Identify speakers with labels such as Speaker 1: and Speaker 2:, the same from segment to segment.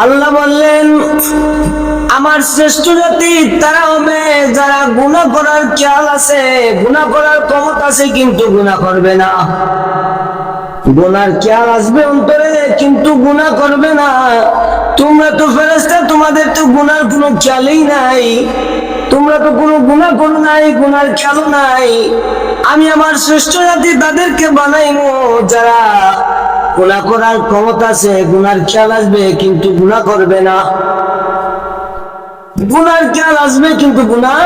Speaker 1: আল্লাহ বললেন, আমার শ্রেষ্ঠ জাতি তারা হবে যারা গুনাহ করার খেয়াল আছে, গুনাহ করার ক্ষমতা আছে কিন্তু গুনাহ করবে না। গুনার খেয়াল আসবে অন্তরে কিন্তু গুনাহ করবে না। তোমরা তো ফেরেশতা, তোমাদের তো গুনার কোনো খেয়ালই নাই, তোমরা তো কোনো গুনাহ করো নাই, গুনার খেয়ালও নাই। আমি আমার শ্রেষ্ঠ জাতি তাদেরকে বানাইবো যারা গুনাহ করার ক্ষমতা আছে, গুনার খেয়াল আসবে কিন্তু গুনাহ করবে না। গুনার খেয়াল আসবে কিন্তু গুনাহ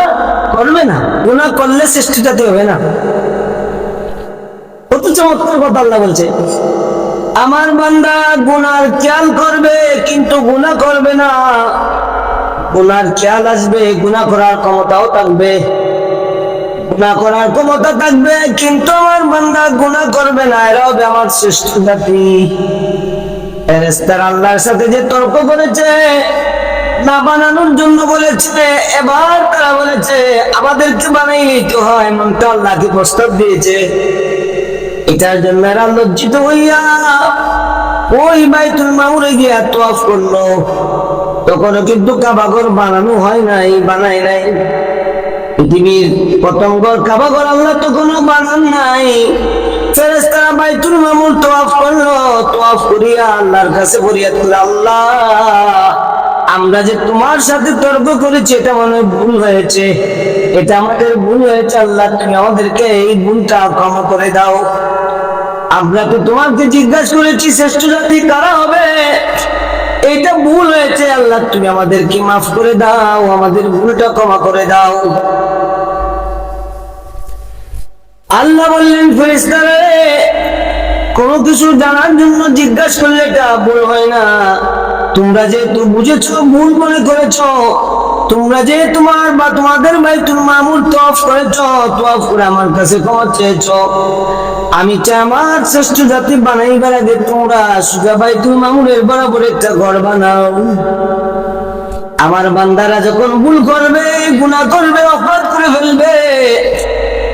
Speaker 1: করবে না, গুনাহ করলে শ্রেষ্ঠ জাতি হবে না। কত চমৎকার কথা আল্লাহ বলছে, আমার বান্দা গুনার খেয়াল করবে কিন্তু গুনাহ করবে না। গুনার খেয়াল আসবে, গুনাহ করার ক্ষমতাও থাকবে, গুনাহ করার ক্ষমতা থাকবে কিন্তু আমার বান্দা গুনাহ করবে না। এরা হবে আমার শ্রেষ্ঠ জাতি। ফেরেশতারা আল্লাহর সাথে যে তর্ক করেছে, না বানানোর জন্য বলেছে, এবার তারা বলেছে আমাদেরকে বানাই নিতে হয়, এমনটা আল্লাহকে প্রস্তাব দিয়েছে। এটার জন্য এরা লজ্জিত হইয়া ওই বাইতুল মামুরে গিয়া তওয়াফ করলো। তখনও কিন্তু কাবাঘর বানানো হয় নাই, বানায় নাই। পৃথিবীর প্রথম ঘর কাবাঘর আল্লাহ তখনও বানান নাই। ফেরেশতারা বাইতুল মামুর তওয়াফ করলো, তওয়াফ করিয়া আল্লাহর কাছে ফরিয়াদ করলো, আল্লাহ আমরা যে তোমার সাথে তর্ক করেছি এটা মনে হয় ভুল হয়েছে, এটা আমাদের ভুল হয়েছে। আল্লাহ তুমি আমাদেরকে এই ভুলটা ক্ষমা করে দাও। আমরা তো তোমাকে জিজ্ঞাসা করেছি শ্রেষ্ঠ জাতি কারা হবে, এটা ভুল হয়েছে। আল্লাহ তুমি আমাদেরকে মাফ করে দাও, আমাদের ভুলটা ক্ষমা করে দাও। আল্লাহ বললেন, ফেরেশতারা কোনো কিছু জানার জন্য জিজ্ঞাসা করলে এটা ভুল হয় না। তোমরা যেহেতু বুঝেছো, ভুল মনে করেছো, তোমরা যে তোমার বা তোমাদের বাইতুল মামুর তওয়াফ করেছো, তওয়াফ করে আমার কাছে ক্ষমা চেয়েছো, আমি চাই আমার শ্রেষ্ঠ জাতি বানাইবার আগে তোমরা সোজা বাইতুল মামুরের বরাবর একটা ঘর বানাও। আমার বান্দারা যখন ভুল করবে, গুনাহ করবে, অপরাধ করে ফেলবে,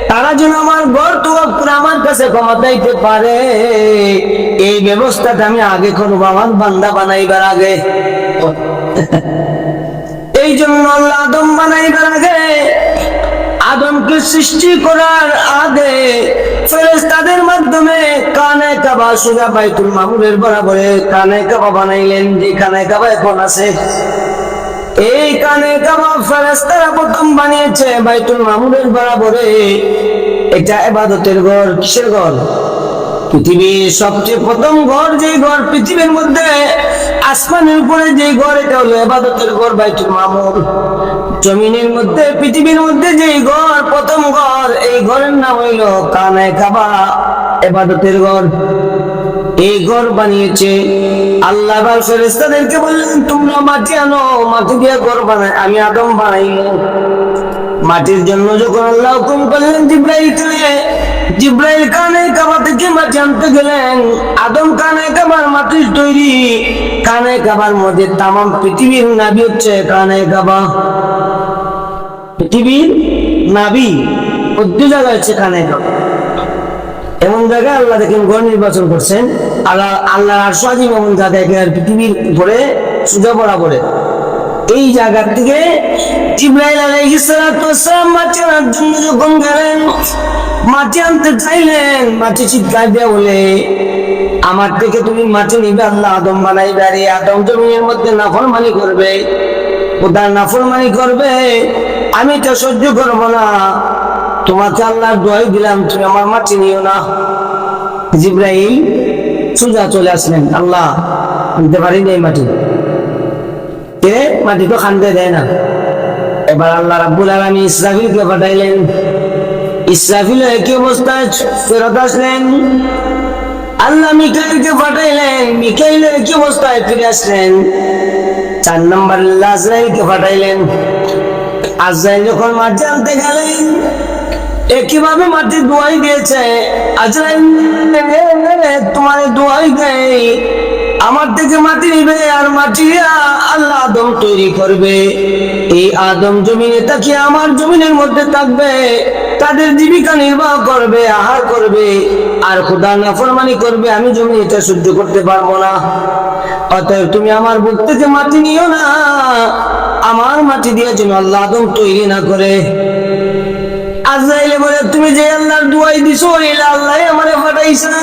Speaker 1: তারা যেন আমার ঘর তওয়াফ করে আমার কাছে ক্ষমা চাইতে পারে, এই ব্যবস্থাটা আমি আগে করবো আমার বান্দা বানাইবার আগে। এই জন্য আল্লাহ আদম বানাইবার আগে, আদমকে সৃষ্টি করার আগে ফেরেশতাদের মাধ্যমে কানে কাবা সোজা বাইতুল মামুরের বরাবরে কানে কাবা বানাইলেন। যে কানে কাবা এখন আছে, এই কানে কাবা ফেরেশতারা প্রথম বানিয়েছে বাইতুল মামুরের বরাবরে। এটা ইবাদতের ঘর। কিসের ঘর? পৃথিবীর সবচেয়ে প্রথম ঘর, যে ঘর পৃথিবীর মধ্যে আসমানের উপরে যে ঘর, এটা হলো ইবাদতের ঘর বাইতুল মামুর। জমিনের মধ্যে, পৃথিবীর মধ্যে যে ঘর, প্রথম ঘর, এই ঘরের নাম হইল কানে কাবা, ইবাদতের ঘর। এই ঘর বানিয়েছে আল্লাহ। ফেরেশতাদেরকে বললেন তোমরা মাটি আনো, মাটি দিয়ে ঘর বানায়। আমি আদম বানাইল মাটির জন্য। যখন আল্লাহ হুকুম করলেন জিবরাইলকে, জিবরাইল কানে কাবা থেকে মাটি আনতে গেলেন। আদম কানে কাবার মাটির তৈরি। কানে কাবার মধ্যে তামাম পৃথিবীর নাভি হচ্ছে কানে কাবা। পৃথিবীর নাভি মধ্য জায়গা হচ্ছে কানে কাবা। এমন জায়গায় আল্লাহ দেখেন ঘর নির্বাচন করছেন। আল্লাহ আরশ আজিম এমন জায়গায় পৃথিবীর উপরে সোজা বরাবরে। এই জায়গার থেকে জিবরাইল আলাইহিস সালাতু ওয়াস সালাম মাটি আনার জন্য যখন গেলেন, মাটি আনতে চাইলেন, মাটি চিৎকার দেয়া বলে, আমার থেকে তুমি মাটি নিবে, আল্লাহ আদম বানাইবে। আর এই আদম জমিনের মধ্যে নাফরমানি করবে, খোদার নাফরমানি করবে, আমি তো সহ্য করবো না। তোমাকে আল্লাহর দোয়াই দিলাম, তুমি আমার মাটি নিও না। জিবরাইল সোজা চলে আসলেন, আল্লাহ আনতে পারিনি এই মাটি, মাটি তো খানতে দেয় না। এবার আল্লাহ রাব্বুল আলামিন ইসরাফিলকে পাঠাইলেন। ইসরাফিল একই অবস্থায় ফেরত আসলেন। আল্লাহ মিকাইলকে পাঠাইলেন, মিকাইল একই অবস্থায় ফিরে আসলেন। 4 নম্বর আজরাইলকে পাঠাইলেন। আজরাইল যখন মাটি আনতে গেলেন, একইভাবে মাটি দোয়াই দিয়েছে। আজরাইল তোমার দোয়াই দেয়, আমার থেকে মাটি নিবে আর মাটি আল্লাহ আদম তৈরি করবে। এই আদম জমিনে থাকি আমার জমিনের মধ্যে থাকবে, তাদের জীবিকা নির্বাহ করবে, আহার করবে, আর খোদার নাফরমানি করবে। আমি জমিনে এটা সহ্য করতে পারবো না। অতএব তুমি আমার বুক থেকে মাটি নিও না, আমার মাটি দিয়ে যেন আল্লাহ আদম তৈরি না করে। আজরাইলে বলে, তুমি যে আল্লাহর দুয়াই দিছো আল্লাহ আমারে পাঠাইছে,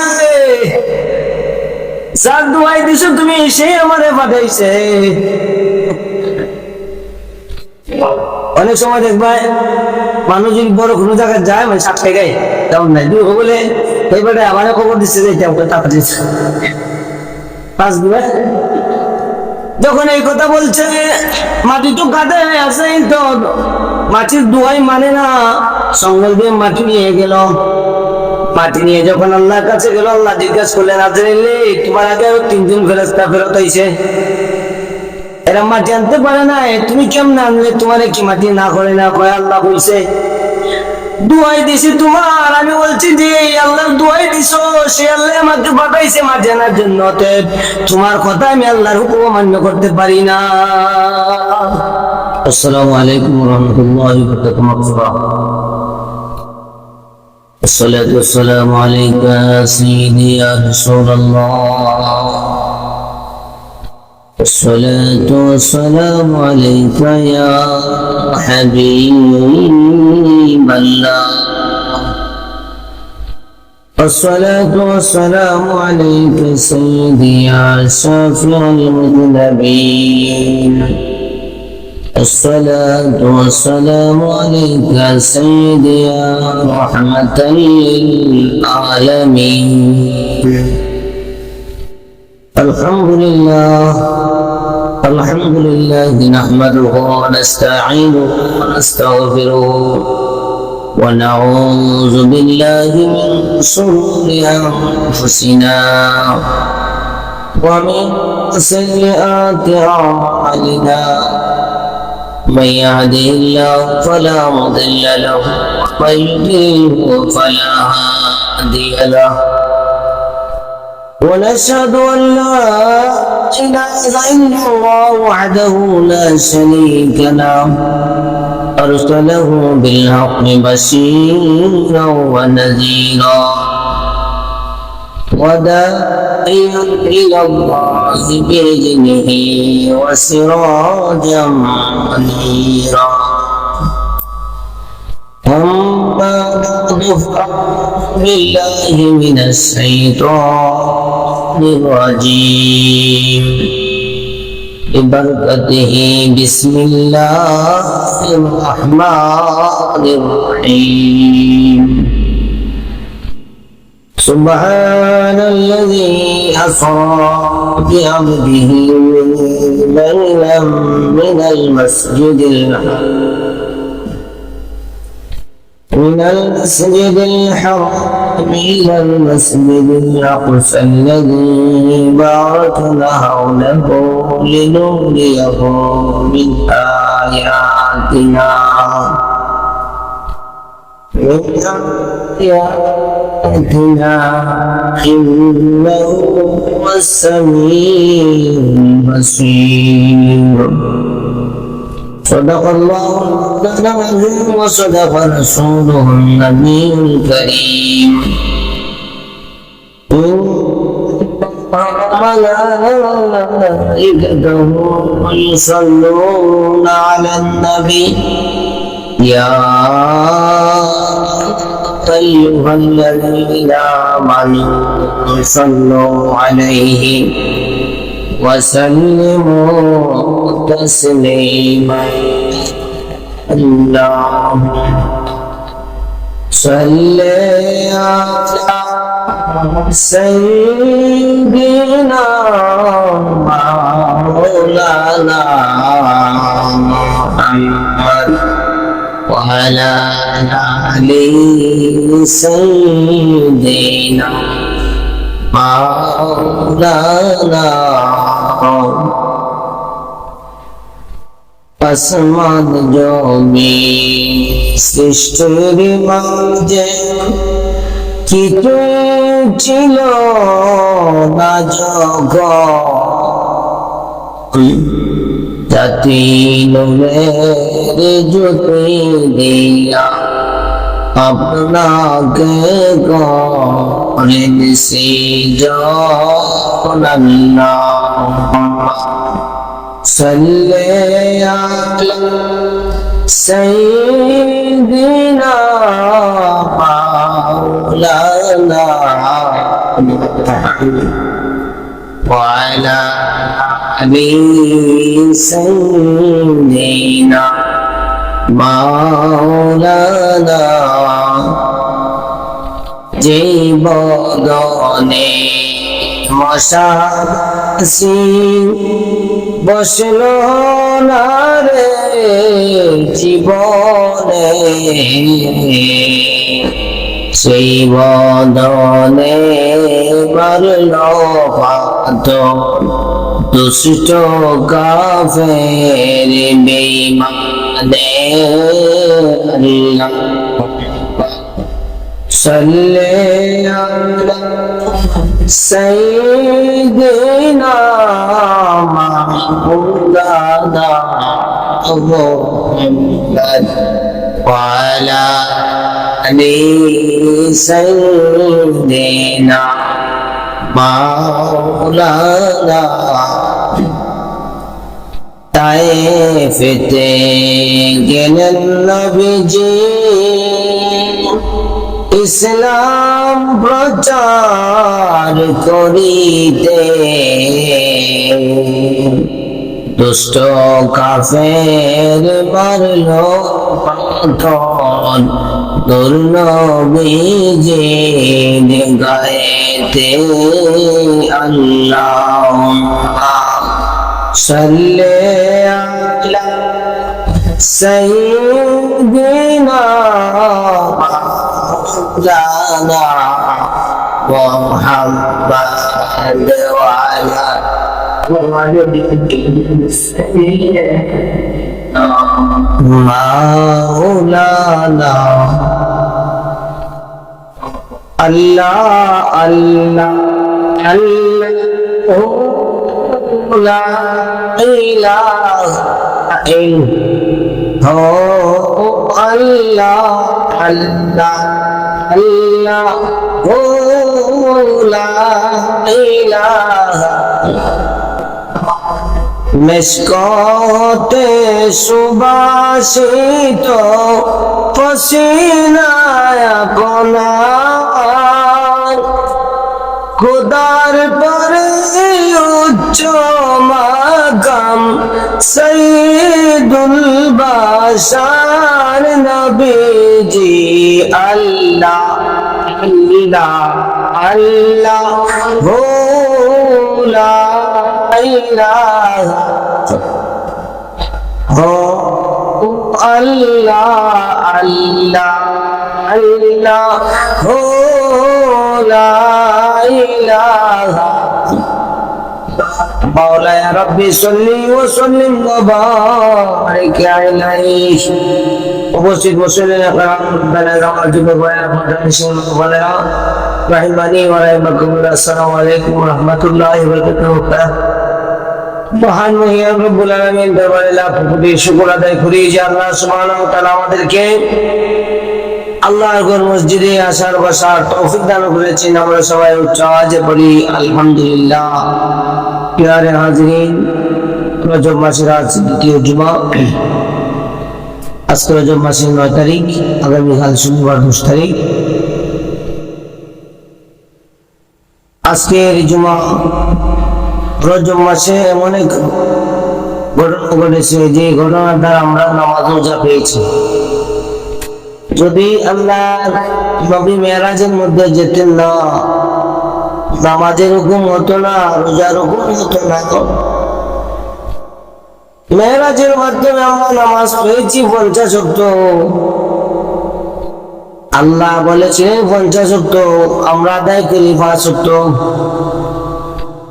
Speaker 1: যার দুয়াই দিছো তুমি সে আমারে পাঠাইছে। অনেক সময় দেখবা মানুষ যদি বড় কোনো জায়গায় যায়, মানে সাত টাকায় তেমন নাই, দুই বলে এইবারে আমার খবর দিচ্ছে যে টাকা দিচ্ছে পাঁচ দিবে। যখন এই কথা বলছে, মাটি তো কাঁদে আছে, তো মাটির দুয়াই মানে না, সঙ্গে দিয়ে মাটি নিয়ে গেল। মাটি নিয়ে যখন আল্লাহর কাছে গেল, আল্লাহ জিজ্ঞাসা করলেন, আজরাইল তোমার আগে আরো 3 জন ফেরেশতা ফেরত হইছে, এরা মাটি আনতে পারে না, তুমি কেমন আনলে? তোমার কি মাটি না করে না? কয় আল্লাহ কইছে দুয়াই দিছি তোমার। আমি বলছি যে আল্লাহর দুয়াই দিছো, সে আল্লাহ আমাকে পাঠাইছে মাটি আনার জন্য। তোমার কথা আমি আল্লাহর হুকুম মান্য করতে পারি না। আসসালামু আলাইকুম ওয়া রাহমাতুল্লাহি ওয়া বারাকাতুহু। الصلاة والسلام عليك يا سيدي يا رسول الله. الصلاة والسلام عليك يا حبيب الله. الصلاة والسلام عليك سيدي يا شافع المذنبين. الصلاة والسلام عليك سيدي يا رحمة للعالمين. الحمد لله نحمده ونستعينه ونستغفره ونعوذ بالله من شرور أنفسنا ومن سيئات أعمالنا. من يهده الله فلا مضل له ومن يضلل فلا هادي له. ونشهد أن لا إله إلا الله وحده لا شريك له، أرسله بالحق بشيرا ونذيرا وداعيا إلى الله بإذنه وسراجا منيرا. أما بعد فأعوذ بالله من الشيطان الرجيم ببركته بسم الله الرحمن الرحيم. سبحان الذي أسرى بعبده ليلا من المسجد الحرام إلى المسجد الأقصى الذي باركنا حوله لنريه من آياتنا إنه هو السميع البصير. صدق الله العظيم وصدق رسوله النبي الكريم. ملائكته يصلون على النبي يا أيها الذين آمنوا صلوا عليه وسلموا تسليما. اللهم صل على سيدنا مولانا محمد وعلى آل سيدنا مولانا. আসমান জমি সৃষ্টির মাঝে কিছু ছিল না যখন জাতি নূরের জ্যোতি দিয়া আপনাকে করেন সৃজন আল্লাহ সাল্লি আলা সাইয়্যিদিনা মাওলানা ওয়া আলা আলি সাইয়্যিদিনা মাওলানা জীবনে মশাসি বসল না রে জীবনে সেই বদনে মারল পাথর দুষ্ট কাফের বেঈমানে আল্লাহ সাল্লি আলা সাইয়্যিদিনা মাওলানা মুহাম্মদ ওয়া আলা আলি সাইয়্যিদিনা মাওলানা তায়েফেতে গেলেন নবীজি ইসলাম প্রচার করিতে দুষ্ট কাফের মারল পাথর নবীজির গায়েতে আল্লাহুম্মা সাল্লি আলা সাইয়্যিদিনা مولانا محمد وعلى مولانا الله الله الله لا إله إلا هو الله الله Allah la ilaha মেশকতে সুবাসিত পসিনায় কোনার খোদার পরে উচ্চ মাকাম সাইয়্যিদুল বাশার নবীজি আল্লাহ আল্লাহ আল্লাহ হো লা ইলাহা হো আল্লাহ আল্লাহ আল্লাহ হো লা ইলাহা مولاي ربي صلي وسلم وبارك عليه উপস্থিত মুসলিম রাহিমানি ওয়া রাহিমাকুমুল্লাহ আসসালামু আলাইকুম ওয়া রাহমাতুল্লাহি ওয়া বারাকাতুহু মহান মহিয়ান রব্বুল আলামিন দরবারে লাখ কোটি শুকর আদায় করি যে আল্লাহ সুবহানাহু ওয়া তাআলা আমাদেরকে আল্লাহর ঘর মসজিদে আসার বসার তৌফিক দান করেছেন। আমরা সবাই উচ্চ আওয়াজে পড়ি আলহামদুলিল্লাহ। প্রিয় হাজিরিন, রজব মাসের আজ দ্বিতীয় জুমা। আজকে রজব মাসের 9 তারিখ, আগামীকাল শনিবার 10 তারিখ। আজকের জুমা রজব মাসে এমন এক ঘটনা ঘটেছে যে ঘটনার দ্বারা আমরা নামাজ রোজা পেয়েছি। যদি আল্লাহ নবী মেরাজের মধ্যে যেতেন না, নামাজের হুকুম হতো না, রোজার হুকুম হতো না। মেরাজের মাধ্যমে আমরা নামাজ পেয়েছি 50 ওয়াক্ত। আল্লাহ বলেছে 50 ওয়াক্ত, আমরা আদায় করি 5 ওয়াক্ত।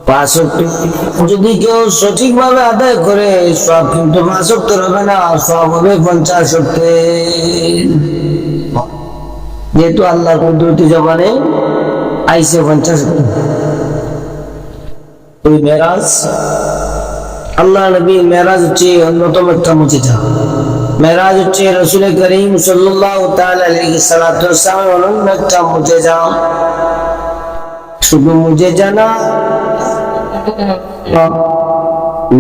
Speaker 1: 5 ওয়াক্ত যদি কেউ সঠিক ভাবে আদায় করে সব কিন্তু 5 ওয়াক্ত হবে না, সব হবে 50 ওয়াক্ত। যেহেতু আল্লাহর কুদরতি জবানে আইসে 50 দিন। ওই মেরাজ, আল্লাহ নবী মেরাজ হচ্ছে অন্যতম একটা মুজিজা। মেরাজ হচ্ছে রাসূল করিম সাল্লাল্লাহু তাআলা আলাইহি সাল্লাতু ওয়াসাল্লামের অনন্য একটা মুজিজা। শুধু মুজিজা না,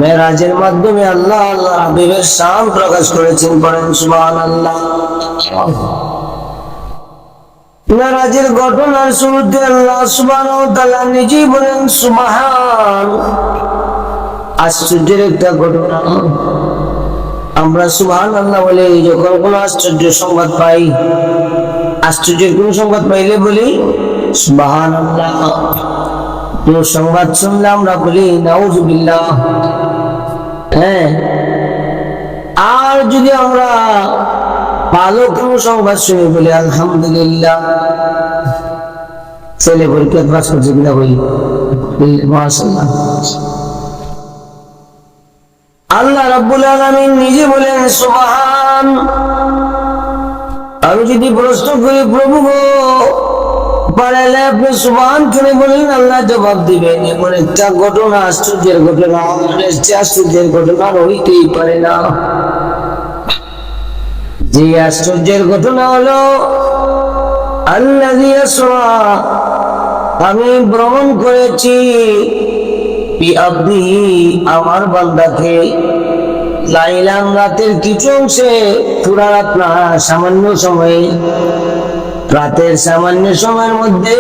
Speaker 1: মেরাজের মাধ্যমে আল্লাহ আল্লাহর হাবিবের শান প্রকাশ করেছেন। বলেন সুবহানাল্লাহ। মেরাজের ঘটনার শুরুতে আল্লাহ সুবহানাহু ওয়া তাআলা নিজেই বলেন সুবহান। আশ্চর্যের একটা ঘটনা। আমরা সুবহানাল্লাহ বলে যখন কোনো আশ্চর্য সংবাদ পাই, আশ্চর্যের কোন সংবাদ পাইলে বলি সুবহানাল্লাহ। কোন সংবাদ শুনলে আমরা বলি নাউযুবিল্লাহ। হ্যাঁ, আর যদি আমরা ভালো কোন সংবাদ শুনি বলি আলহামদুলিল্লাহ। ছেলে পরীক্ষা পাস করছে কিনা বলি মাশাআল্লাহ। আল্লাহ রাব্বুল আলামিন নিজে বলেন সুবহান। আমি যদি প্রশ্ন করি প্রভু গো পারলে আপনি সুবহান কেন বলেন, আল্লাহ জবাব দিবেন এমন একটা ঘটনা, আশ্চর্যের ঘটনা, আশ্চর্যের ঘটনা হইতেই পারে না। যে আশ্চর্যের ঘটনা হলো আল্লাযী ইয়াসরা, আমি ভ্রমণ করেছি বিআবদিহি, আমার বান্দাকে, লাইলান, রাতের কিছু অংশে, পুরা রাত না, সামান্য সময়ে, রাতের সামান্য সময়ের মধ্যে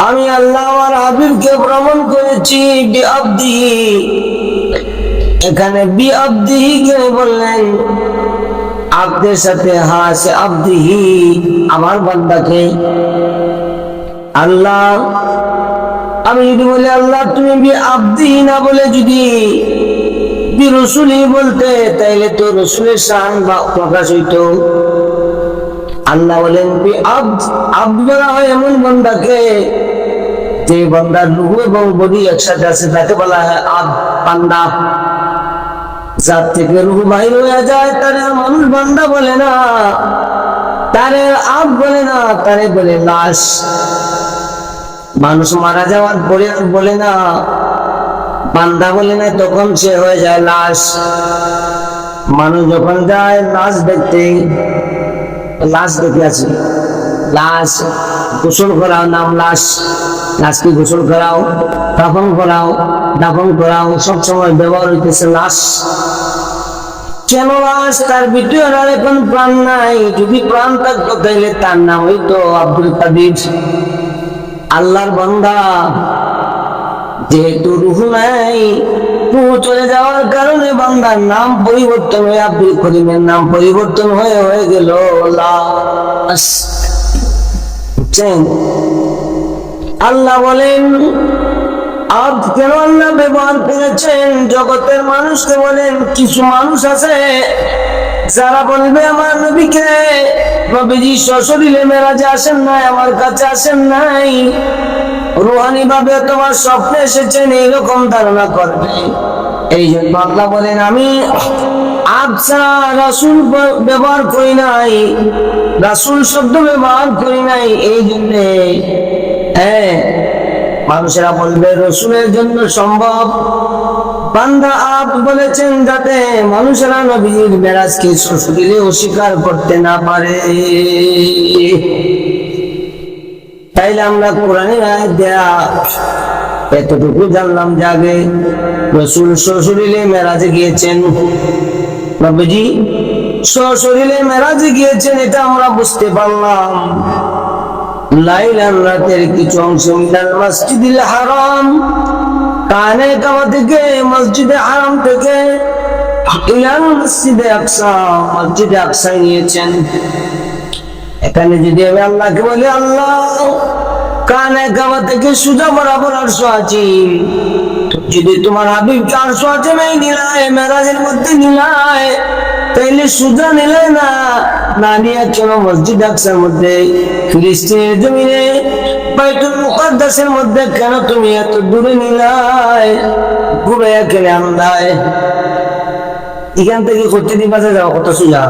Speaker 1: আমি আল্লাহ আমার হাবিবকে ভ্রমণ করেছি বিআবদিহি। এখানে বিআবদিহি কে বললেন? আব্দের সাথে হাসে আব্দিহি, আমার বান্দাকে। আল্লাহ, আমি যদি বলি আল্লাহ তুমি বিআবদিহি না বলে যদি বিরসুলি বলতে, তাইলে তো রসুলের শান প্রকাশ হইতো। আল্লাহ বলেন বিআবদ, আব্দ বলা হয় এমন বান্দাকে যে বান্দার রূহ এবং বডি একসাথে আছে, তাকে বলা হয় আব্দ, বান্দা। যার থেকে রূহ বাহির হয়ে যায় তারে মানুষ বান্দা বলে না, তারে আব্দ বলে না, তারে বলে লাশ। মানুষ মারা যাওয়ার পরে বলে না বান্দা বলে না, তখন সে হয়ে যায় লাশ। মানুষ যখন যায় লাশ দেখতে, লাশ দেখে আছে, লাশ গোসল করাও, নাম লাশ, লাশকে গোসল করাও, দাফন করাও, দাফন করাও, সবসময় ব্যবহার হইতেছে লাশ। কেন লাশ? তার ভিতরে আর এখন প্রাণ নাই। যদি প্রাণ থাকতো তাইলে তার নাম হইতো আব্দুল কাদির, আল্লাহর বান্দা। যেহেতু রূহ নাই, রূহ চলে যাওয়ার কারণে বান্দার নাম পরিবর্তন হয়ে আব্দুল করিমের নাম পরিবর্তন হয়ে গেল লাশ। আল্লাহ বলেন আব্দ কেন আল্লাহ ব্যবহার করেছেন? জগতের মানুষকে বলেন, কিছু মানুষ আছে যারা বলবে আমার নবীকে, নবীজি সশরীরে মেরাজে আসেন নাই, আমার কাছে আসেন নাই, রুহানি ভাবে তোমার স্বপ্নে এসেছেন, এইরকম ধারণা করবে। এই জন্য আল্লাহ বলেন আমি আবসা রাসূল ব্যবহার করি নাই, রাসূল শব্দ ব্যবহার করি নাই। এই জন্য হ্যাঁ, মানুষেরা বলবে রসুলের জন্য সম্ভব। বান্দা আব্দ বলেছেন যাতে মানুষেরা নবীর মেরাজকে সশরীরে অস্বীকার করতে না পারে। তাইলে আমরা কোরআনের আয়াত দেয়া এতটুকু জানলাম যে আগে রসুল সশরীরে মেরাজে গিয়েছেন, নবীজি সশরীরে মেরাজে গিয়েছেন, এটা আমরা বুঝতে পারলাম। লাইলান, রাতের কিছু অংশ, মিনাল মসজিদিল হারাম, কানে কাবা থেকে, মসজিদে হারাম থেকে, ইলাল মসজিদে আকসা, মসজিদে আকসায় নিয়েছেন। এখানে যদি আমি আল্লাহকে বলি আল্লাহ কানে কাবা থেকে সুজা বরাবর আরশ আজিম, যদি তোমার হাবিবকে আরশ আজিমে নিলায়, মেরাজের মধ্যে নিলায়, তাইলে সুজা নিলে না, না নিয়ে কেন মসজিদ আকসার মধ্যে, ফিলিস্তিনের জমিনে বাইতুল মুকাদ্দাসের মধ্যে কেন তুমি এত দূরে নিলায়, ঘুরে এখানে আনলায়? এখান থেকে করতে দিবাজে যাওয়া কত সুজা,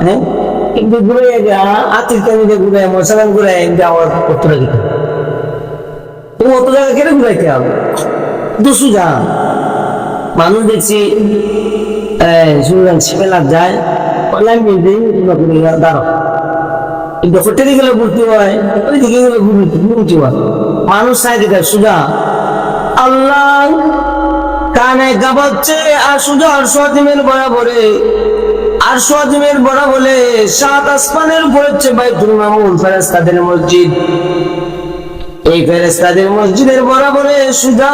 Speaker 1: হ্যাঁ? কিন্তু ঘুরে আতির কামিতে ঘুরে মশালান ঘুরে যাওয়ার করতে লাগে তুমি অত জায়গা কেটে ঘুরাইতে হবে দুশো যা মানুষ দেখছি শুনলেন শিবেলার যায় দাঁড়ো কিন্তু হোটেলে গেলে ঘুরতে হয় ওইদিকে গেলে ঘুরতে হয় মানুষ সাইডে দেয় সুজা আল্লাহ কানে গাবাচ্ছে আর সুজা আর সোয়াজিমের বরাবরে আর সোয়াজিমের বরাবরে সাত আসমানের উপরে হচ্ছে বাইতুল মামুর ফেরেশতাদের মসজিদ এই ফেরেশতাদের মসজিদের বরাবরে সুজা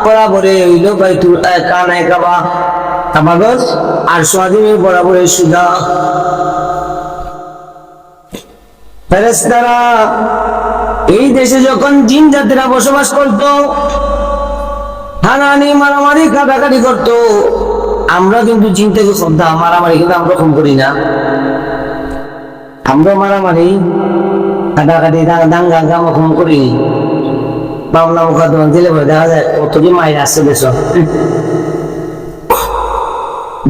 Speaker 1: বরাবরে হইল বাইতুল কানে গাবা তাবাগত আর সোয়াজিমের বরাবরে সুজা ফেরেশতারা এই দেশে যখন জিন জাতিরা বসবাস করত হানাহানি মারামারি কাটাকাটি করত আমরা কিন্তু জিন থেকে শ্রদ্ধা মারামারি কিন্তু আমরা কম করি না আমরা মারামারি কাটাকাটি দাঙ্গা গামা কম করি মামলা মোকদ্দমা দিলে দেখা যায় কত যে মায়ের আসছে দেশ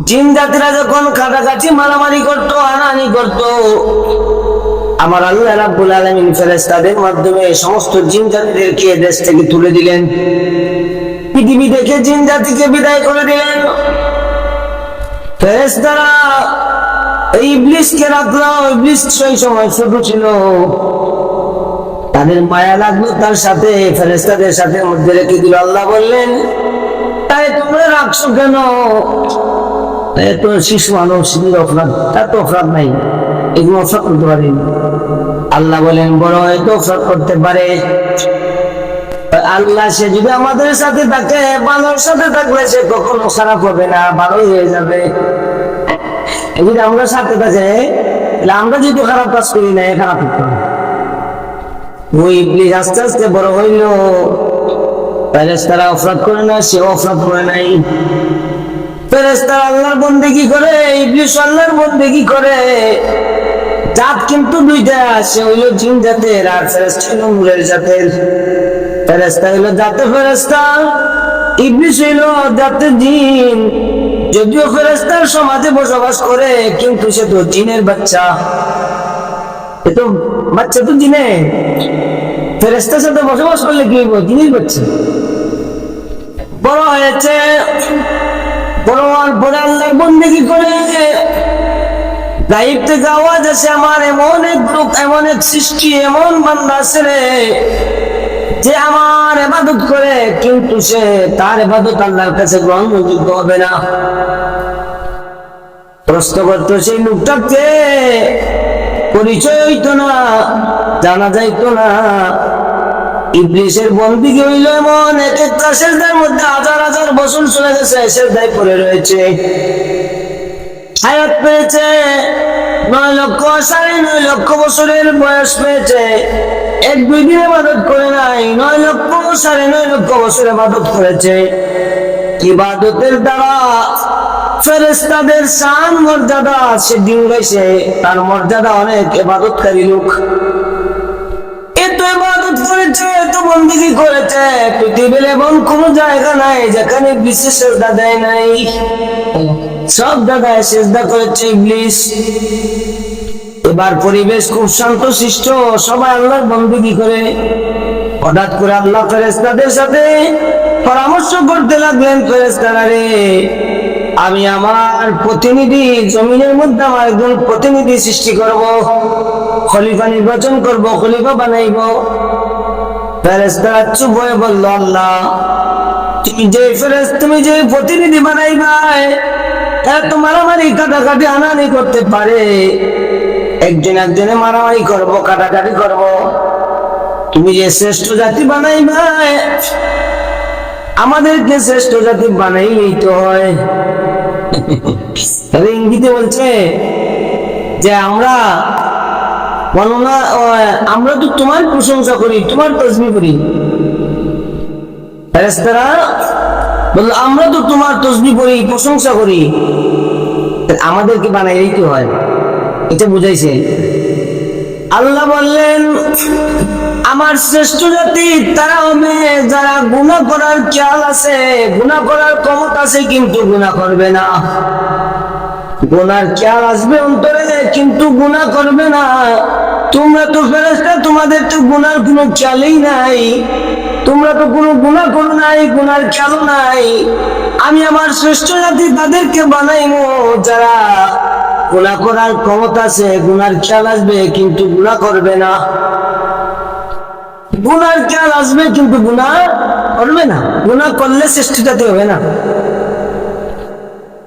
Speaker 1: জিন জাতিরা যখন কাটাকাটি মারামারি করতো হানাহানি করতো আমার আল্লাহ রাব্বুল আলামিন ফেরেশতাদের মাধ্যমে সমস্ত জিন জাতিদেরকে দেশ থেকে তুলে দিলেন পৃথিবী থেকে জিন জাতিকে বিদায় করে দিলেন ফেরেশতারা এই ইবলিসকে রাখলো ইবলিস সেই সময় ছোট ছিল তাদের মায়া লাগলো তার সাথে ফেরেশতাদের সাথে মধ্যে রেখে দিল আল্লাহ বললেন তাই তোমরা রাখছো কেন এত শিশু মানুষ অপরাধ তার তো অপরাধ নাই এগুলো অপরাধ করতে পারেন আল্লাহ বলেন বড় হয়তো অপরাধ করতে পারে আল্লাহ সে যদি আমাদের সাথে থাকে ভালোর সাথে থাকলে সে কখনো খারাপ হবে না ভালোই হয়ে যাবে যদি আমরা সাথে থাকে তাহলে আমরা যদি খারাপ কাজ করি না খারাপ করতে হবে ওই ইবলিস আস্তে আস্তে বড় হইল ফেরেশতারা অপরাধ করে না সে অপরাধ করে নাই ফেরেশতারা আল্লাহর বন্দেগী করে ইবলিস আল্লাহর বন্দেগী করে জাত কিন্তু দুইটা সে হইল জিন জাতের আর ফেরেশতা হইল নূরের জাতের ফেরেশতা হইল জাতে ফেরেশতা ইবলিস হইল জাতে জিন যদিও ফেরেশতার সমাজে বসবাস করে কিন্তু সে তো জিনের বাচ্চা এ তো বাচ্চা তো জিনে ফেরেশতার সাথে বসবাস করলে কি হইব জিনের বাচ্চা বড় হয়েছে বড় হওয়ার পরে আল্লাহর বন্দেগী করে গায়েব থেকে আওয়াজ আসে আমার এমন এক গ্রুপ এমন এক সৃষ্টি এমন বান্দা আছে রে যে আমার ইবাদত করে কিন্তু সে তার ইবাদত আল্লাহর কাছে গ্রহণযোগ্য হবে না প্রশ্ন করতো সেই লোকটাকে পরিচয় হইতো না জানা যাইতো না ইবলিসের বন্দিগি হইল এমন এক একটা সেজদার মধ্যে হাজার হাজার বছর চলে গেছে সেজদায় পড়ে রয়েছে হায়াত পেয়েছে 9 লক্ষ 9.5 লক্ষ বছরের বয়স পেয়েছে এক দুই দিন ইবাদত করে নাই 9 লক্ষ 9.5 লক্ষ বছর ইবাদত করেছে ইবাদতের দ্বারা ফেরেশতাদের শান মর্যাদা সে দিন গেছে তার মর্যাদা অনেক ইবাদতকারী লোক এত ইবাদত করেছে এত বন্দেগী করেছে পৃথিবীর এমন কোন জায়গা নাই যেখানে বিশেষ শ্রদ্ধা দেয় নাই সব জায়গায় সেজদা করেছে ইবলিস এবার পরিবেশ খুব শান্ত শিষ্ট সবাই আল্লাহর বন্দেগী করে হঠাৎ করে আল্লাহ ফেরেশতাদের সাথে পরামর্শ করতে লাগলেন ফেরেশতারা রে আমি আমার প্রতিনিধি জমিনের মধ্যে আমার একজন প্রতিনিধি সৃষ্টি করব খলিফা নির্বাচন করব খলিফা বানাইব ফেরেশতারা চুপ হয়ে বলল আল্লাহ তুমি যে প্রতিনিধি বানাইবা এত মারামারি কাটাকাটি হানাহানি করতে পারে একজন একজনে মারামারি করবো কাটাকাটি করবো তুমি যে শ্রেষ্ঠ জাতি বানাইবা আমাদেরকে শ্রেষ্ঠ জাতি বানাইলেই তো হয় ইঙ্গিতে বলছে যে আমরা তো তোমার প্রশংসা করি তোমার তাসবিহ করি ফেরেশতারা বলল আমরা তো তোমার তাসবিহ করি প্রশংসা করি আমাদেরকে বানাইলেই তো হয় এটা বুঝাইছে আল্লাহ বললেন আমার শ্রেষ্ঠ জাতি তারা হবে যারা গুনাহ করার খেয়াল আছে গুনাহ করার ক্ষমতা আছে কিন্তু গুনাহ করবে না গুনার খেয়াল আসবে অন্তরে কিন্তু গুনাহ করবে না। তোমরা তো ফেরেশতা, তোমাদের তো গুনার কোনো খেয়ালই নাই, তোমরা তো কোনো গুনাহ করো নাই, গুনার খেয়ালও নাই। আমি আমার শ্রেষ্ঠ জাতি তাদেরকে বানাইবো যারা গুনাহ করার ক্ষমতা আছে, গুনার খেয়াল আসবে কিন্তু গুনাহ করবে না। গুনার খেয়াল আসবে কিন্তু গুনাহ করবে না, গুনাহ করলে শ্রেষ্ঠ জাতি হবে না।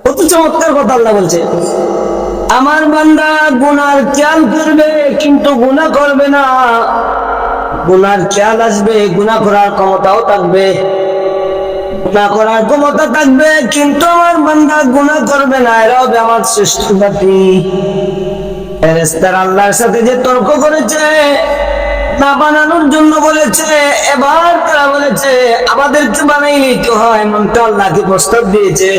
Speaker 1: কত চমৎকার কথা আল্লাহ বলছে, আমার বান্দা গুনার খেয়াল করবে কিন্তু গুনাহ করবে না। গুনার খেয়াল আসবে, গুনাহ করার ক্ষমতাও থাকবে, গুনাহ করার ক্ষমতা থাকবে কিন্তু আমার বান্দা গুনাহ করবে না। এরা হবে আমার শ্রেষ্ঠ জাতি। ফেরেশতারা আল্লাহর সাথে যে তর্ক করেছে, না বানানোর জন্য বলেছে, এবার তারা বলেছে আমাদেরকে বানাইলেই তো হয়, এমনটা আল্লাহকে প্রস্তাব দিয়েছে।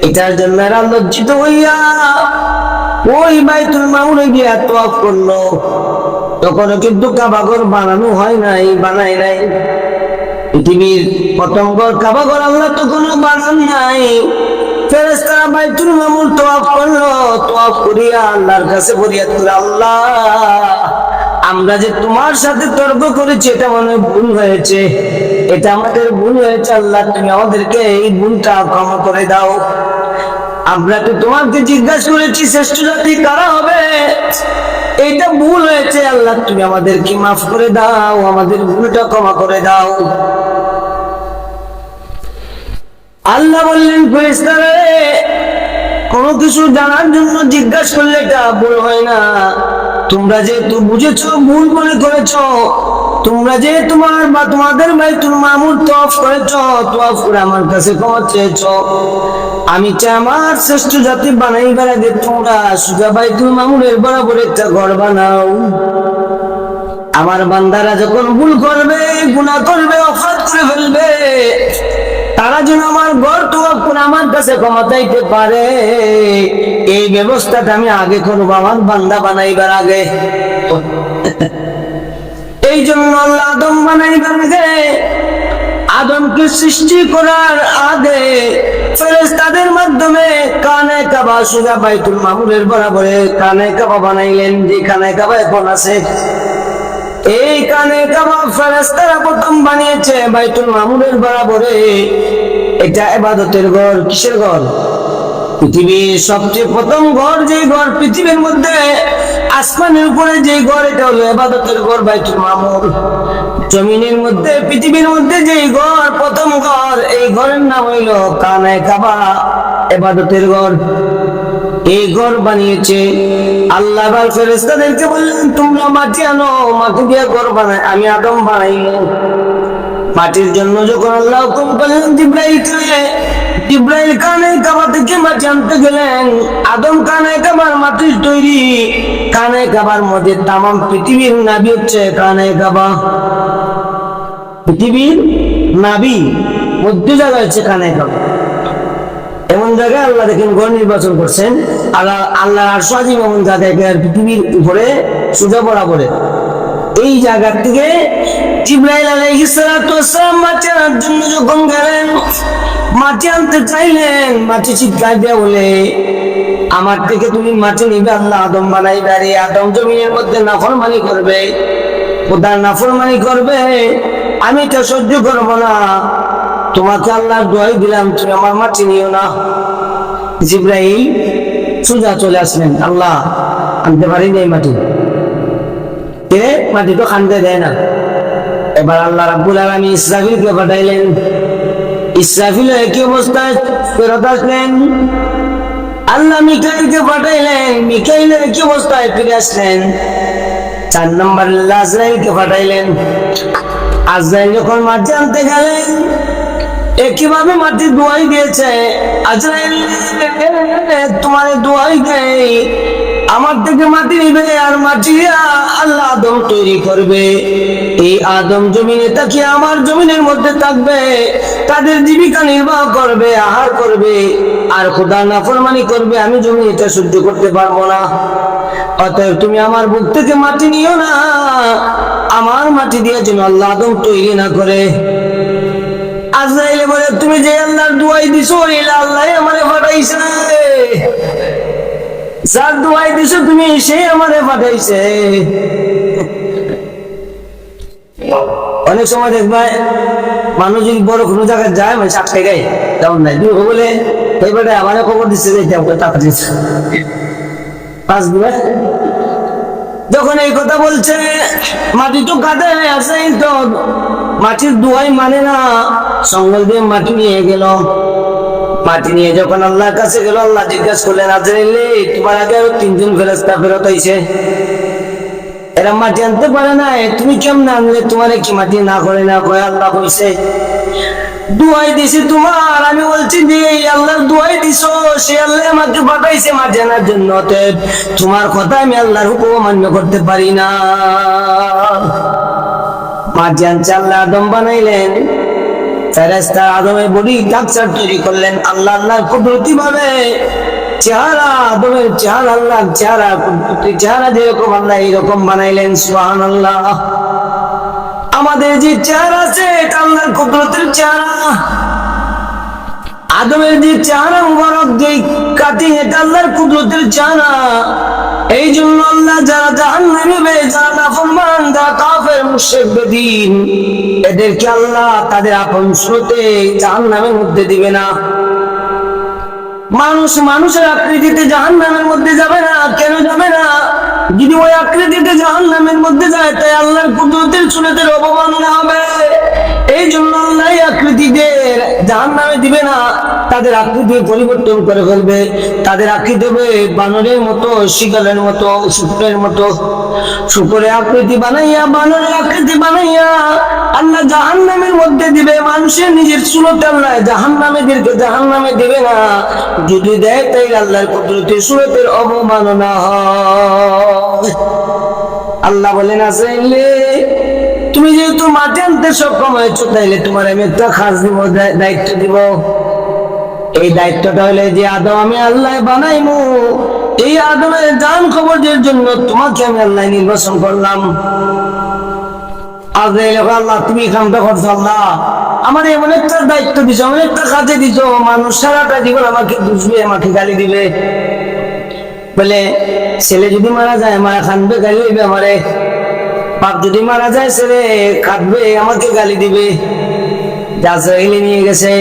Speaker 1: এটার জন্য এরা লজ্জিত হইয়া ওই বাইতুল মামুরে গিয়া তওয়াফ করলো। তখনও কিন্তু কাবাঘর বানানো হয় নাই, বানাই নাই। পৃথিবীর প্রথম ঘর কাবাঘর আল্লাহ তখনও বানান নাই। ফেরেশতারা বাইতুল মামুর তওয়াফ করলো, তওয়াফ করিয়া আল্লাহর কাছে ফরিয়াদ করে, আল্লাহ আমরা যে তোমার সাথে তর্ক করেছি এটা মনে হয় ভুল হয়েছে, এটা আমাদের ভুল হয়েছে, আল্লাহ তুমি আমাদেরকে এই ভুলটা ক্ষমা করে দাও। আমরা তো তোমাকে জিজ্ঞাসা করেছি শ্রেষ্ঠ জাতি কারা হবে, এইটা ভুল হয়েছে, আল্লাহ তুমি আমাদেরকে মাফ করে দাও, আমাদের ভুলটা ক্ষমা করে দাও। আল্লাহ বললেন ফেরেশতারা কোনো কিছু জানার জন্য জিজ্ঞাসা করলে এটা ভুল হয় না। তোমরা যেহেতু বুঝেছো, ভুল মনে করেছো, তোমরা যে তোমার বা তোমাদের বাইতুল মামুর তওয়াফ করেছো, তওয়াফ করে আমার কাছে ক্ষমা চেয়েছো, আমি চাই আমার শ্রেষ্ঠ জাতি বানাইবার আগে তোমরা সোজা বাইতুল মামুরের বরাবর একটা ঘর বানাও। আমার বান্দারা যখন ভুল করবে, গুনাহ করবে, অপরাধ করে ফেলবে, তারা যেন আমার ঘর তওয়াফ করে আমার কাছে ক্ষমা চাইতে পারে, এই ব্যবস্থাটা আমি আগে করবো আমার বান্দা বানাইবার আগে। এই জন্য আল্লাহ আদম বানাইবার আগে, আদমকে সৃষ্টি করার আগে ফেরেশতাদের মাধ্যমে কানে কাবা সোজা বাইতুল মামুরের বরাবরে কানে কাবা বানাইলেন। যে কানে কাবা এখন আছে, এই কানে কাবা ফেরেশতারা প্রথম বানিয়েছে বাইতুল মামুরের বরাবরে। এটা ইবাদতের ঘর। কিসের ঘর? পৃথিবীর সবচেয়ে প্রথম ঘর, যে ঘর পৃথিবীর মধ্যে আসমানের উপরে যে ঘর, এটা হলো ইবাদতের ঘর বাইতুল মামুর। জমিনের মধ্যে, পৃথিবীর মধ্যে যে ঘর, প্রথম ঘর, এই ঘরের নাম হইল কানে কাবা, ইবাদতের ঘর। এই ঘর বানিয়েছে আল্লাহ। আবার ফেরেশতাদেরকে বললেন তোমরা মাটি আনো, মাটি দিয়ে ঘর বানায়। আমি আদম বানাইল মাটির জন্য। যখন আল্লাহ হুকুম করলেন জিবরাইলকে, জিবরাইল কানে কাবা থেকে মাটি আনতে গেলেন। আদম কানে কাবার মাটির তৈরি। কানে কাবার মধ্যে তামাম পৃথিবীর নাভি হচ্ছে কানে কাবা। পৃথিবীর নাভি মধ্য জায়গা হচ্ছে কানে কাবা। এমন জায়গায় আল্লাহ দেখেন ঘর নির্বাচন করছেন। আল্লাহ আরশ আজিম এমন জায়গায় পৃথিবীর উপরে সোজা বরাবরে। এই জায়গা থেকে জিবরাইল আলাইহিস সালাতু ওয়াস সালাম মাটি আনার জন্য যখন গেলেন, মাটি আনতে চাইলেন, মাটি চিৎকার দেয়া বলে আমার থেকে তুমি মাটি নিবে, আল্লাহ আদম বানাইবে। আর আদম জমিনের মধ্যে নাফরমানি করবে, খোদার নাফরমানি করবে, আমি তো সহ্য করবো না। তোমাকে আল্লাহর দোয়াই দিলাম, তুমি আমার মাটি নিও না। জিবরাইল সোজা চলে আসলেন, আল্লাহ আনতে পারিনি এই মাটি, মাটি তো খানতে দেয় না। এবার আল্লাহ রাব্বুল আলামিন ইসরাফিলকে পাঠাইলেন। ইসরাফিল একই অবস্থায় ফেরত আসলেন। আল্লাহ মিকাইলকে পাঠাইলেন, মিকাইল একই অবস্থায় ফিরে আসলেন। 4 নম্বর আজরাইলকে পাঠাইলেন। আজরাইল যখন মাটি আনতে গেলেন, একইভাবে মাটি দোয়াই দিয়েছে। আজরাইল তোমার দোয়াই দেয়, আমার থেকে মাটি নিবে, আর মাটি আল্লাহ আদম তৈরি করবে। এই আদম জমিনে তাকে আমার জমিনের মধ্যে থাকবে, তাদের জীবিকা নির্বাহ করবে, আহার করবে, আর খোদা নাফরমানি করবে। আমি জমি এটা সহ্য করতে পারবো না। অতএব তুমি আমার বুক থেকে মাটি নিও না, আমার মাটি দিয়ে যেন আল্লাহ আদম তৈরি না করে। আজরাইল বলে তুমি যে আল্লাহর দোয়াই দিছো, আল্লাহ আমারে পাঠাইছে। যার দোয়াই দিছো তুমি সেই আমারে পাঠাইছে। অনেক সময় দেখবা মানুষ যদি বড় কোনো জায়গায় যায় মানে চাকরি গায়ে তেমন নাই, তুমি বলে এইবারে আমারে খবর দিচ্ছে যে টাকা দিচ্ছে 5 দিবে। যখন এই কথা বলছে মাটি তো কাঁদে আছে, তো মাটির দোয়াই মানে না, সঙ্গল দিয়ে মাটি নিয়ে গেল। মাটি নিয়ে যখন আল্লাহর কাছে গেল, আল্লাহ জিজ্ঞাসা করলেন আজরাইল তোমার আগে আরো 3 জন ফেরেশতা ফেরত হইছে, এরা মাটি আনতে পারে না, তুমি কেমন আনলে? তোমার কি মাটি না করে না? কয় আল্লাহ কইছে দোয়াই দিছি তোমার, আমি বলছি যে আল্লাহর দোয়াই দিছো, সে আল্লাহ আমাকে পাঠাইছে মাটি আনার জন্য, তোমার কথা আমি আল্লাহর হুকুম মান্য করতে পারি না। মাটি আনছে, আল্লাহ আদম বানাইলেন, ফেরেশতা আদমের বডি স্ট্রাকচার তৈরি করলেন আল্লাহ আল্লাহর কুদরতি ভাবে। চেহারা আদমের চেহারা, আল্লাহ চেহারা কুদরতি চেহারা যেরকম আল্লাহ এইরকম বানাইলেন। সুবহানাল্লাহ। আমাদের যে চেহারা আছে এটা আল্লাহর কুদরতের চেহারা, আদমের যে চেহারা মুবারক যে কাটিং এটা আল্লাহর কুদরতের চেহারা। এই জন্য আল্লাহ যারা জাহান্নামে যাবে, যারা নাফরমান, যারা কাফের মুশরিক বেদীন, এদেরকে আল্লাহ তাদের আপন স্রোতে জাহান্নামের মধ্যে দিবে না। মানুষ মানুষের আকৃতিতে জাহান্নামের মধ্যে যাবে না। কেন যাবে না? যদি ওই আকৃতিতে জাহান্নামের মধ্যে যায় তাই আল্লাহর কুদরতের সুন্নতের অবমাননা হবে। এই জন্য আল্লাহ আকৃতিদের জাহান্নামে দিবে না, তাদের আকৃতি পরিবর্তন করে ফেলবে। তাদের আকৃতি হবে বানরের মতো, শিকারের মতো, শুকরের মতো। শুকরের আকৃতি বানাইয়া, বানরের আকৃতি বানাইয়া আল্লাহ জাহান্নামের মধ্যে দিবে। মানুষের নিজের সুরতে আল্লাহ জাহান্নামীদেরকে জাহান্নামে দিবে না। যদি দেয় তাই আল্লাহর কুদরতের সুরতের অবমাননা হয়। আল্লাহ বলেন আজরাইল তুমি যেহেতু মাটি আনতে সক্ষম হয়েছো, তাইলে তোমার আমি একটা খাস দিব, দায়িত্ব দিব। এই দায়িত্বটা হলে যে আদম আমি আল্লাহ বানাইমু, এই আদমের জান খবরের জন্য তোমাকে আমি আল্লাহ নির্বাচন করলাম। আজরাইল আল্লাহ তুমি কামটা করছো, আল্লাহ আমার এমন একটা দায়িত্ব দিছো, এমন একটা কাজে দিছো, মানুষ সারাটা জীবন আমাকে বুঝবে, আমাকে গালি দিবে। বলে ছেলে যদি মারা যায় মায়া খানবে, গালি দিবে আমারে। বাপ যদি মারা যায় ছেলে কাঁদবে, আমাকে গালি দিবে। আজরাইল নিয়ে গেছে,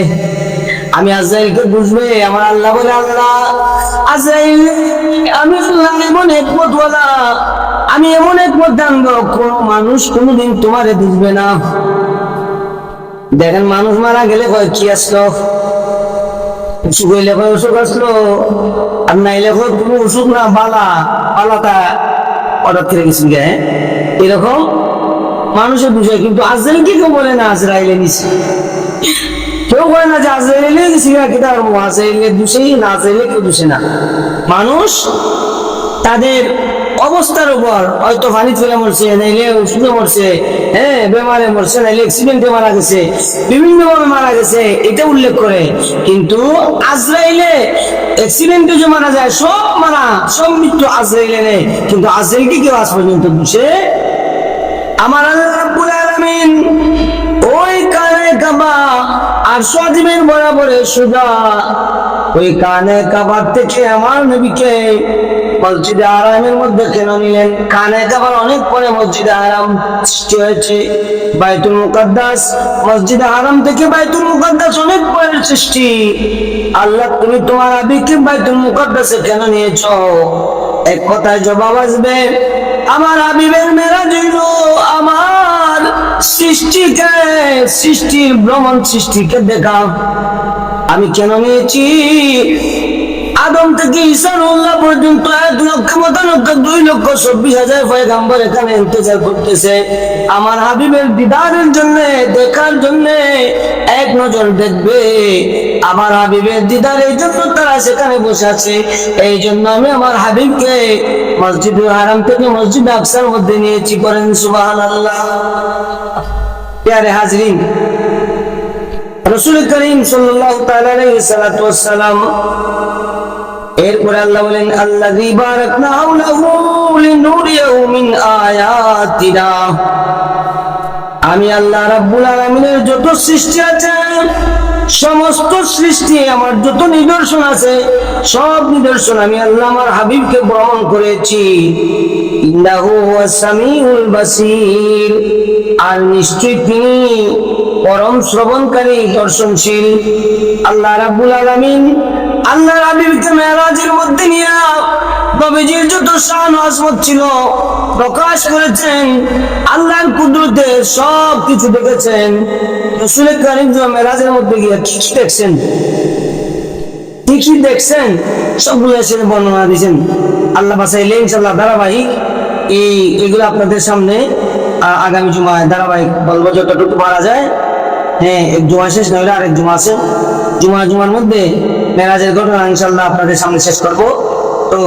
Speaker 1: আমি আজরাইলকে বুঝবে আমার আল্লাহ বলে আল্লাহ আজরাইল আমি আল্লাহ এমন হিকমতওয়ালা, আমি এমন হিকমত জানবো কোন মানুষ কোনদিন তোমারে বুঝবে না। দেখেন মানুষ মারা গেলে কয় কি আসলো, অসুখ হইলে কয় অসুখ আসলো, আর নাইলে কয় কোনো অসুখ না, বালা বালাটা অর্ডার করে গেছি গে, এরকম মানুষের বুঝে। কিন্তু আজরাইলকে কেউ বলে না আজরাইলে নিছে, কেউ বলে না যে আজরাইলে গেছি কিনা, আজরাইলে দোষেই না, আজরাইলে কেউ দোষে না। মানুষ তাদের অবস্থার উপর হয়তো পানি ফেলে মরছে, নাইলে ওষুধে মরছে, হ্যাঁ বেমারে মরছে, নাইলে অ্যাক্সিডেন্টে মারা গেছে, বিভিন্ন ভাবে মারা গেছে, এটা উল্লেখ করে। কিন্তু আজরাইলে অ্যাক্সিডেন্টে যে মারা যায়, সব মৃত্যু আজরাইলে নেই, কিন্তু আজরাইলকে কেউ আজ পর্যন্ত বুঝে। আমার আল্লাহ রাব্বুল আলামিন ওই কানে কাবা আর সজীবের বরাবরে সুদা, ওই কানে কাবার থেকে আমার নবীকে মসজিদে হারামের মধ্যে কেন নিলেন? কানে কাবার অনেক পরে মসজিদে হারাম সৃষ্টি হয়েছে। বাইতুল মুকাদ্দাস, মসজিদে হারাম থেকে বাইতুল মুকাদ্দাস অনেক পরের সৃষ্টি। আল্লাহ তুমি তোমার হাবিবকে বাইতুল মুকাদ্দাসে কেন নিয়েছো? এক কথায় জবাব আসবে, আমার হাবিবের মেরাজ হইল আমার সৃষ্টিকে, সৃষ্টির ভ্রমণ, সৃষ্টিকে দেখা। আমি কেন নিয়েছি? আদম থেকে ঈসা রুহুল্লাহ পর্যন্ত 1,95,2,26,000 পয়গম্বর এখানে ইন্তজার করতেছে আমার হাবিবের দিদারের জন্য, দেখার জন্য। এক নজর দেখবে আমার হাবিবের দিদারের জন্য তারা সেখানে বসে আছে। এই জন্য আমি আমার হাবিবকে মসজিদুল হারাম থেকে মসজিদ আকসার মধ্যে নিয়েছি। করেন সুবহানাল্লাহ। প্যারে হাজরিন, রাসূল করিম সাল্লাল্লাহু তাআলা আলাইহি সাল্লাতু ওয়াস সালাম এরপরে আল্লাহ বলেন আল্লাযী বারাকনা হাওলাহু লিনুরিয়াহু মিন আয়াতিনা। আমি আল্লাহ রাব্বুল আলামিনের যত সৃষ্টি আছে সমস্ত সৃষ্টি আমার যত নিদর্শন আছে সব নিদর্শন আমি আল্লাহ আমার হাবিবকে বর্ণন করেছি। ইন্নাহু হুয়াস সামিউল বাসীর, আর নিশ্চয়ই তিনি পরম শ্রবণকারী দর্শনশীল। আল্লাহ রাব্বুল আলামিন আল্লাহর হাবিবকে মেরাজের মধ্যে নিয়ে নবীজির যত শান আজমত ছিল প্রকাশ করেছেন, আল্লাহর কুদরতে সব কিছু দেখেছেন। রাসূল কারীম মেরাজের মধ্যে গিয়ে কি দেখছেন, কি দেখছেন সবগুলো এসে বর্ণনা দিয়েছেন। আল্লাহ বাসাইলে ইনশাআল্লাহ ধারাবাহিক এইগুলো আপনাদের সামনে আগামী জুমায় ধারাবাহিক বলবো যতটুকু পারা যায়। হ্যাঁ, এক জুমা শেষ না হলে আরেক জুমা আছে, জুমার মধ্যে মেরাজের ঘটনা ইনশাআল্লাহ আপনাদের সামনে শেষ করব। তো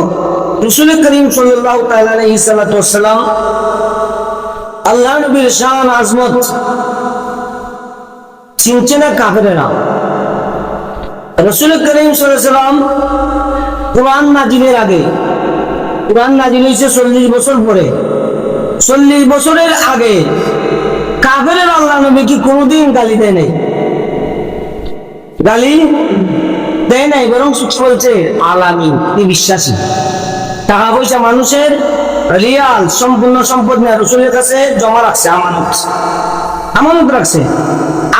Speaker 1: রাসূল করিম সাল্লাল্লাহু তাআলা আলাইহি সাল্লাতু ওয়াসসালাম আল্লাহ নবীর শান আজমত চিনছে না কাফেরেরা। রাসূল করিম সাল্লাল্লাহু আলাইহি সাল্লাম কুরআন নাজিলের আগে, কুরআন নাজিল হয়েছে 40 বছর পরে, 40 বছরের আগে কাফেরের আল্লাহ নবী কি কোনোদিন গালি দেয় নাই? গালি দেয় নাই, বরং বলছে আলামিন, তিনি বিশ্বাসী। টাকা পয়সা মানুষের রিয়াল সম্পূর্ণ সম্পদ না রাসূলের কাছে জমা রাখছে, আমানত রাখছে।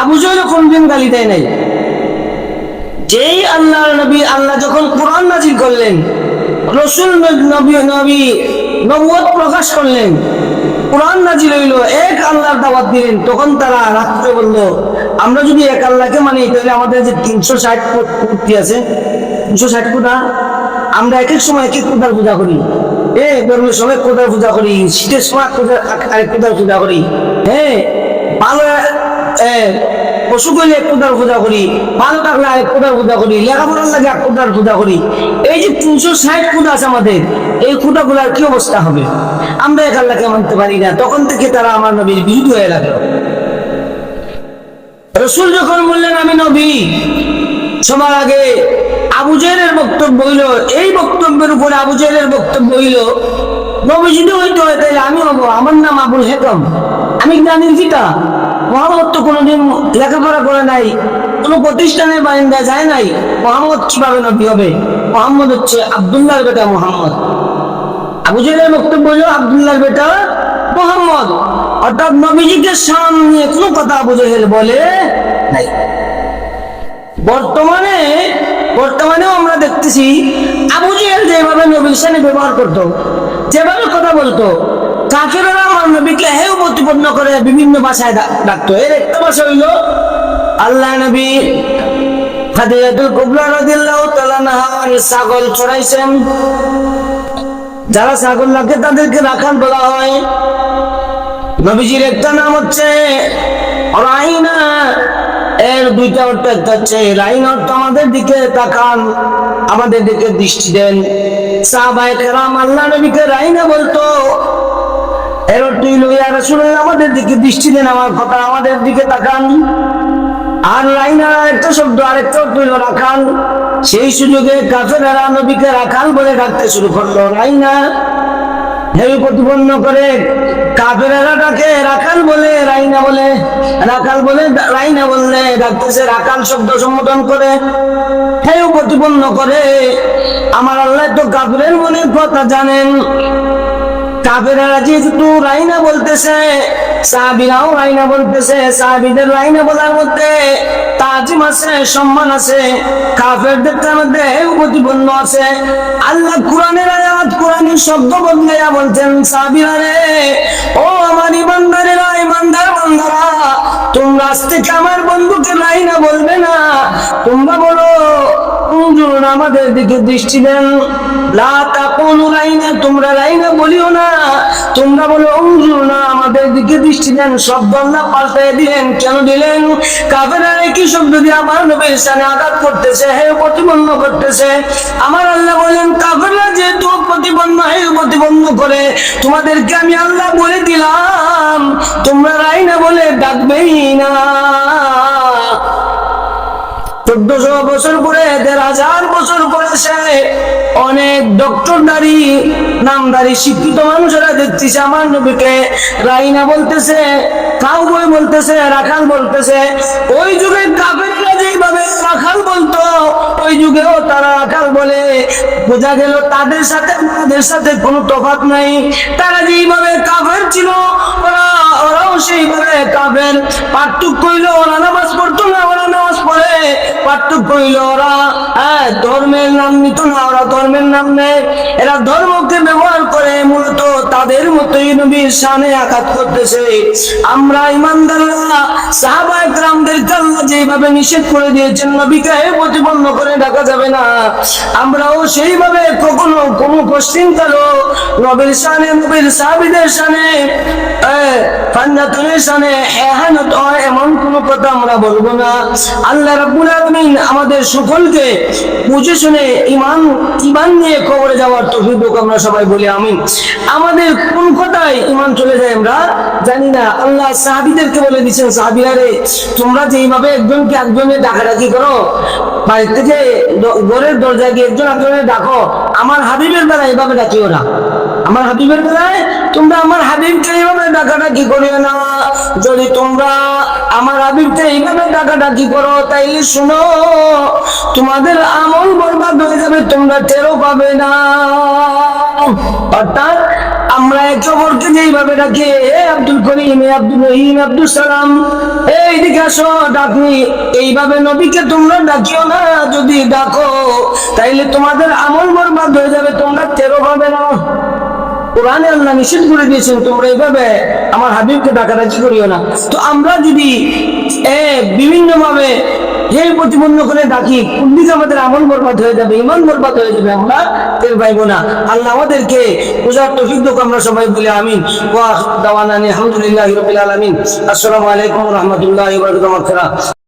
Speaker 1: আবু জাহেল কোনদিন গালি দেয় নাই। যেই আল্লাহর নবী আল্লাহ যখন কোরআন নাজিল করলেন, রাসূল নবুয়ত প্রকাশ করলেন, কোরআন নাজিল হইল, এক আল্লাহর দাওয়াত দিলেন, তখন তারা রাত্রে বলল আমরা যদি এক আল্লাহকে মানি তাহলে আমাদের যে 360 মূর্তি আছে, 360 কোটা, আমরা এক এক সময় এক এক কোটার পূজা করি। গরমের সময় কোটার পূজা করি, শীতের সময় আরেক কোটার পূজা করি। হ্যাঁ, ভালো পশু করলে এক কোটার পূজা করি, ভালো থাকলে আরেক কোটার পূজা করি, লেখাপড়ার লাগে এক কোটার পূজা করি। এই যে 360 কোটা আছে আমাদের, এই কোটাগুলার কি অবস্থা হবে? আমরা এক আল্লাহকে মানতে পারি না। তখন থেকে তারা আমার নবীর বিরুদ্ধে হয়ে লাগলো। রাসূল যখন বললেন আমি নবী, সবার আগে আবু জাহেলের বক্তব্য হইল, এই বক্তব্যের উপরে আবু জাহেলের বক্তব্য হইল নবী যদি হইতে হয় তাহলে আমি হবো, আমার নাম আবুল হেকম, আমি জ্ঞানীর পিতা। মুহাম্মদ তো কোনোদিন লেখাপড়া করে নাই, কোনো প্রতিষ্ঠানে বারিন্দা যায় নাই, মুহাম্মদ কিভাবে নবী হবে? মুহাম্মদ হচ্ছে আব্দুল্লাহর বেটা মুহাম্মদ। আবু জাহেলের বক্তব্য হলো আব্দুল্লাহর বেটা মুহাম্মদ, অর্থাৎ নবীজিকে শান নিয়ে কোনো কথা আবু জাহেল বলে নাই। বর্তমানেও আমরা দেখতেছি আবু জাহেল যেভাবে নবীর সাথে ব্যবহার করতো, যেভাবে কথা বলতো, কাফেররা আমার নবীকে হেয় প্রতিপন্ন করে বিভিন্ন ভাষায় ডাকতো। এর একটা ভাষা হইল আল্লাহ নবী খাদিজাতুল কুবরা রাদিয়াল্লাহু তাআলা আনহা ছাগল চড়াইছেন, যারা ছাগল রাখে তাদেরকে রাখাল বলা হয়। নবীজির একটা নাম হচ্ছে রাইনা, এর দুইটা অর্থ, একটা হচ্ছে রাইনা অর্থ আমাদের দিকে তাকান, আমাদের দিকে দৃষ্টি দেন। সাহাবায়ে কেরাম আল্লাহ নবীকে রাইনা বলতো, এর অর্থ হইল ইয়া রাসূলুল্লাহ আমাদের দিকে দৃষ্টি দেন, আমার কথা আমাদের দিকে তাকান। আর রাইনা একটা শব্দ, আরেকটা অর্থ হইল রাখাল। সেই সুযোগে কাফেররা নবীকে রাখাল বলে ডাকতে শুরু করলো। রাইনা হেয় প্রতিপন্ন করে কাফেররা ডাকে রাখাল বলে, রাইনা বলে, রাখাল বলে রাইনা বললে ডাকতেছে, রাখাল শব্দ সম্বোধন করে হেয় প্রতিপন্ন করে। আমার আল্লাহ তো কাফেরের মনের কথা জানেন। কাফেররা যেহেতু রাইনা বলতেছে, সাহাবীরাও রাইনা বলতেছে, সাহাবীদের রাইনা বলার মধ্যে তাজিম আছে, সম্মান আছে, কাফেরদের মধ্যে প্রতিপন্ন আছে। আল্লাহ কোরআনের আয়াত, কোরআনের শব্দ বদলাইয়া বলছেন, সাহাবীরা রে, ও আমার ইমানদারেরা, ইমানদার বান্দারা, তোমরা আজ থেকে আমার বন্ধুকে রাইনা বলবে না, তোমরা বলো উনজুরুন, আমাদের দিকে দৃষ্টি দেন। লা তাকুলু রাইনা, তোমরা রাইনা বলিও না, তোমরা বলো উনজুরুন, আমাদের দিকে দৃষ্টি দেন। শব্দ আল্লাহ পাল্টাই দিলেন। কেন দিলেন? কাফেররা কি শব্দ দিয়ে আমার নবীর শানে আঘাত করতেছে, হেয় প্রতিপন্ন করতেছে। আমার আল্লাহ বলেন কাফেররা যেহেতু প্রতিপন্ন, হেয় প্রতিপন্ন করে, তোমাদেরকে আমি আল্লাহ বলে দিলাম তোমরা রাইনা বলে ডাকবেই না। 14 1400 বছর পরে 1500 বছর পরে সে অনেক ডক্টরদারি নামদারি শিক্ষিত মানুষেরা দেখতেছে আমার নবীকে রাইনা বলতেছে, কাউবয় বলতেছে, রাখাল বলতেছে। ওই যুগে কাফেররা যেভাবে রাখাল বলতো ওই যুগেও তারা রাখাল বলে। বোঝা গেল তাদের সাথে আমাদের সাথে কোনো তফাৎ নাই। তারা যেভাবে কাফের ছিল ওরাও সেইভাবে কাফের। পার্থক্য হইল ওরা নামাজ পড়তো না, ওরা নামাজ পড়ে। পার্থক্য হইল ওরা ধর্মের নাম নিত না, ওরা ধর্মের নাম নেয়। এরা ধর্মকে ব্যবহার করে মূলত তাদের মতোই নবীর শানে আঘাত করতেছে। আমরা ইমানদাররা সাহাবায়ে কেরামদেরকে আল্লাহ যেভাবে নিষেধ করে দিয়েছেন নবীকে প্রতিপন্ন করে ডাকা যাবে না, আমরাও সেইভাবে কখনো কোনো পশ্চিমকালো নবীর শানে, নবীর সাহাবীদের শানে, ফান্নাতুনের শানে এহানত হয় এমন কোনো কথা আমরা বলবো না। আল্লাহ রাব্বুল আলামিন আমাদের সকলকে বুঝে শুনে ঈমান নিয়ে কবরে যাওয়ার তৌফিক দান আমরা সবাই বলি আমিন। আমাদের কোন কথায় ঈমান চলে যায় আমরা জানি না। আল্লাহ সাহাবীদেরকে বলে দিয়েছেন, সাহাবীরা রে তোমরা যেইভাবে একজনকে একজনের ডাকাডাকি করো, বাড়ি থেকে ঘরের দরজায় গিয়ে একজন একজনের ডাকো, আমার হাবিবের বেলায় এইভাবে ডাকিও না। আমার হাবিবের বেলায় তোমরা আমার হাবিবকে এইভাবে ডাকাডাকি করিও না। যদি তোমরা আমার হাবিবকে এইভাবে ডাকাডাকি করো তাইলে শুনো তোমাদের আমল বরবাদ হয়ে যাবে, তোমরা টেরও পাবে না। অর্থাৎ আমরা একে অপরকে যেইভাবে ডাকি, এ আব্দুল করিম, এ আব্দুল রহিম, আব্দুল সালাম, এইদিকে আসো ডাকনি, এইভাবে নবীকে তোমরা ডাকিও না। যদি ডাকো তাইলে তোমাদের আমল বরবাদ হয়ে যাবে, তোমরা টেরও পাবে না। কোরআনে আল্লাহ নিষেধ করে দিয়েছেন তোমরা এইভাবে আমার হাবিবকে ডাকাডাকি করিও না। তো আমরা যদি বিভিন্ন ভাবে এই প্রতিপন্ন করে ডাকি, কোন দিকে আমাদের আমল বরবাদ হয়ে যাবে, ঈমান বরবাদ হয়ে যাবে, আমরা টের পাইবো না। আল্লাহ আমাদেরকে বুঝার তৌফিক দান আমরা সবাই বলি আমিন। ওয়া আখিরু দাওয়ানা আলহামদুলিল্লাহি রাব্বিল আলামিন। আসসালামু আলাইকুম ওয়া রাহমাতুল্লাহি ওয়া বারাকাতুহু।